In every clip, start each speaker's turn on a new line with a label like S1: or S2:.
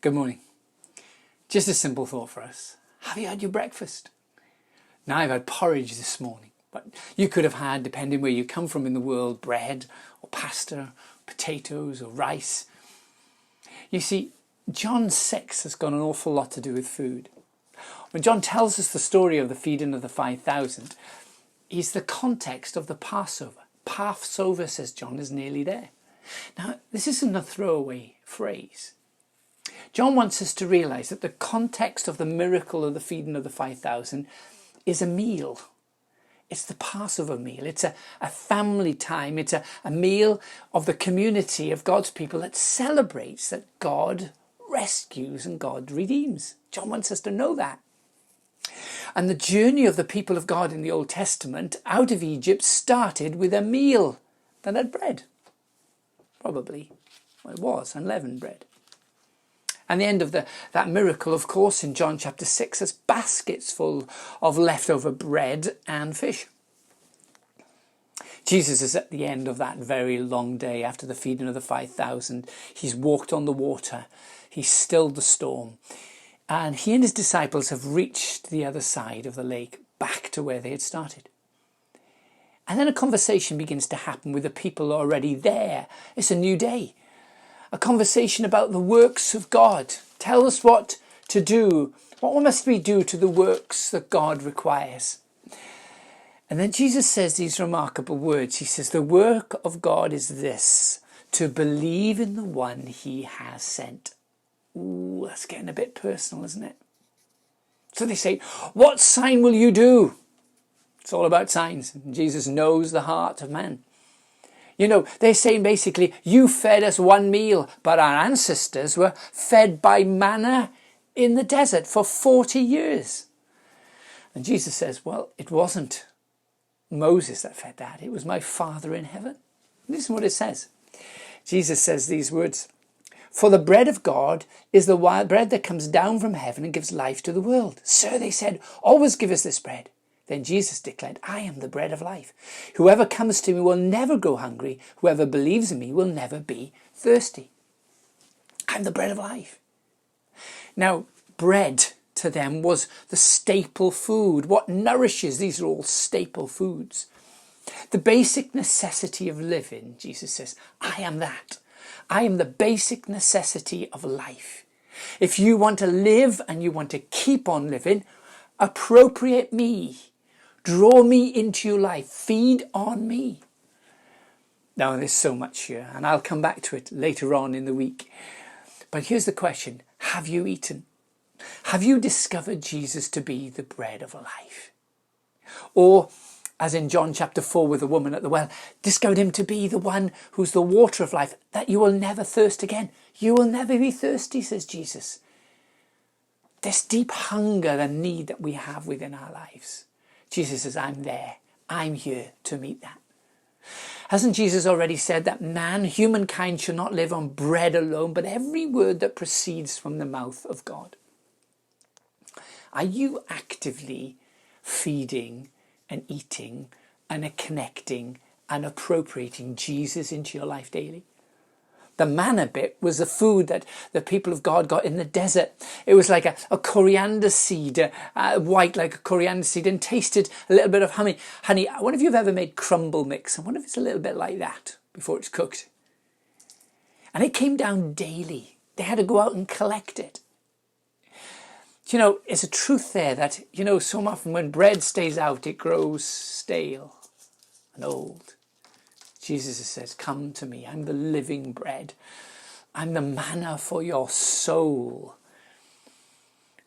S1: Good morning. Just a simple thought for us. Have you had your breakfast? Now, I've had porridge this morning, but you could have had, depending where you come from in the world, bread or pasta, potatoes or rice. You see, John 6 has got an awful lot to do with food. When John tells us the story of the feeding of the 5,000, he's the context of the Passover. Passover, says John, is nearly there. Now, this isn't a throwaway phrase. John wants us to realise that the context of the miracle of the feeding of the 5,000 is a meal. It's the Passover meal. It's a family time. It's a meal of the community of God's people that celebrates that God rescues and God redeems. John wants us to know that. And the journey of the people of God in the Old Testament out of Egypt started with a meal that had bread. Probably, well, it was unleavened bread. And the end of that miracle, of course, in John chapter 6, is baskets full of leftover bread and fish. Jesus is at the end of that very long day after the feeding of the 5,000. He's walked on the water. He's stilled the storm. And he and his disciples have reached the other side of the lake, back to where they had started. And then a conversation begins to happen with the people already there. It's a new day. A conversation about the works of God. Tell us what to do. What must we do to the works that God requires? And then Jesus says these remarkable words. He says, the work of God is this, to believe in the one he has sent. Ooh, that's getting a bit personal, isn't it? So they say, what sign will you do? It's all about signs. Jesus knows the heart of man. You know, they're saying basically, you fed us one meal, but our ancestors were fed by manna in the desert for 40 years. And Jesus says, well, it wasn't Moses that fed that. It was my Father in heaven. Listen what it says. Jesus says these words, for the bread of God is the wild bread that comes down from heaven and gives life to the world. Sir, they said, always give us this bread. Then Jesus declared, I am the bread of life. Whoever comes to me will never go hungry. Whoever believes in me will never be thirsty. I'm the bread of life. Now, bread to them was the staple food. What nourishes, these are all staple foods. The basic necessity of living, Jesus says, I am that. I am the basic necessity of life. If you want to live and you want to keep on living, appropriate me. Draw me into your life. Feed on me. Now, there's so much here, and I'll come back to it later on in the week. But here's the question. Have you eaten? Have you discovered Jesus to be the bread of life? Or, as in John chapter 4 with the woman at the well, discovered him to be the one who's the water of life, that you will never thirst again. You will never be thirsty, says Jesus. This deep hunger and need that we have within our lives. Jesus says, I'm there. I'm here to meet that. Hasn't Jesus already said that humankind should not live on bread alone, but every word that proceeds from the mouth of God? Are you actively feeding and eating and connecting and appropriating Jesus into your life daily? The manna bit was the food that the people of God got in the desert. It was like a coriander seed, white like a coriander seed, and tasted a little bit of honey. I wonder if you've ever made crumble mix. I wonder if it's a little bit like that before it's cooked. And it came down daily. They had to go out and collect it. You know, it's a truth there that, you know, so often when bread stays out, it grows stale and old. Jesus says, come to me. I'm the living bread. I'm the manna for your soul.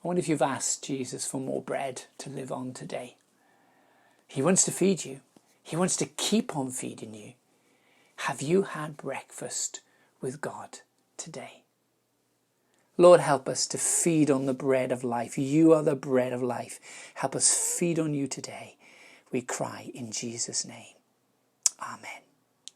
S1: I wonder if you've asked Jesus for more bread to live on today. He wants to feed you. He wants to keep on feeding you. Have you had breakfast with God today? Lord, help us to feed on the bread of life. You are the bread of life. Help us feed on you today. We cry in Jesus' name. Amen.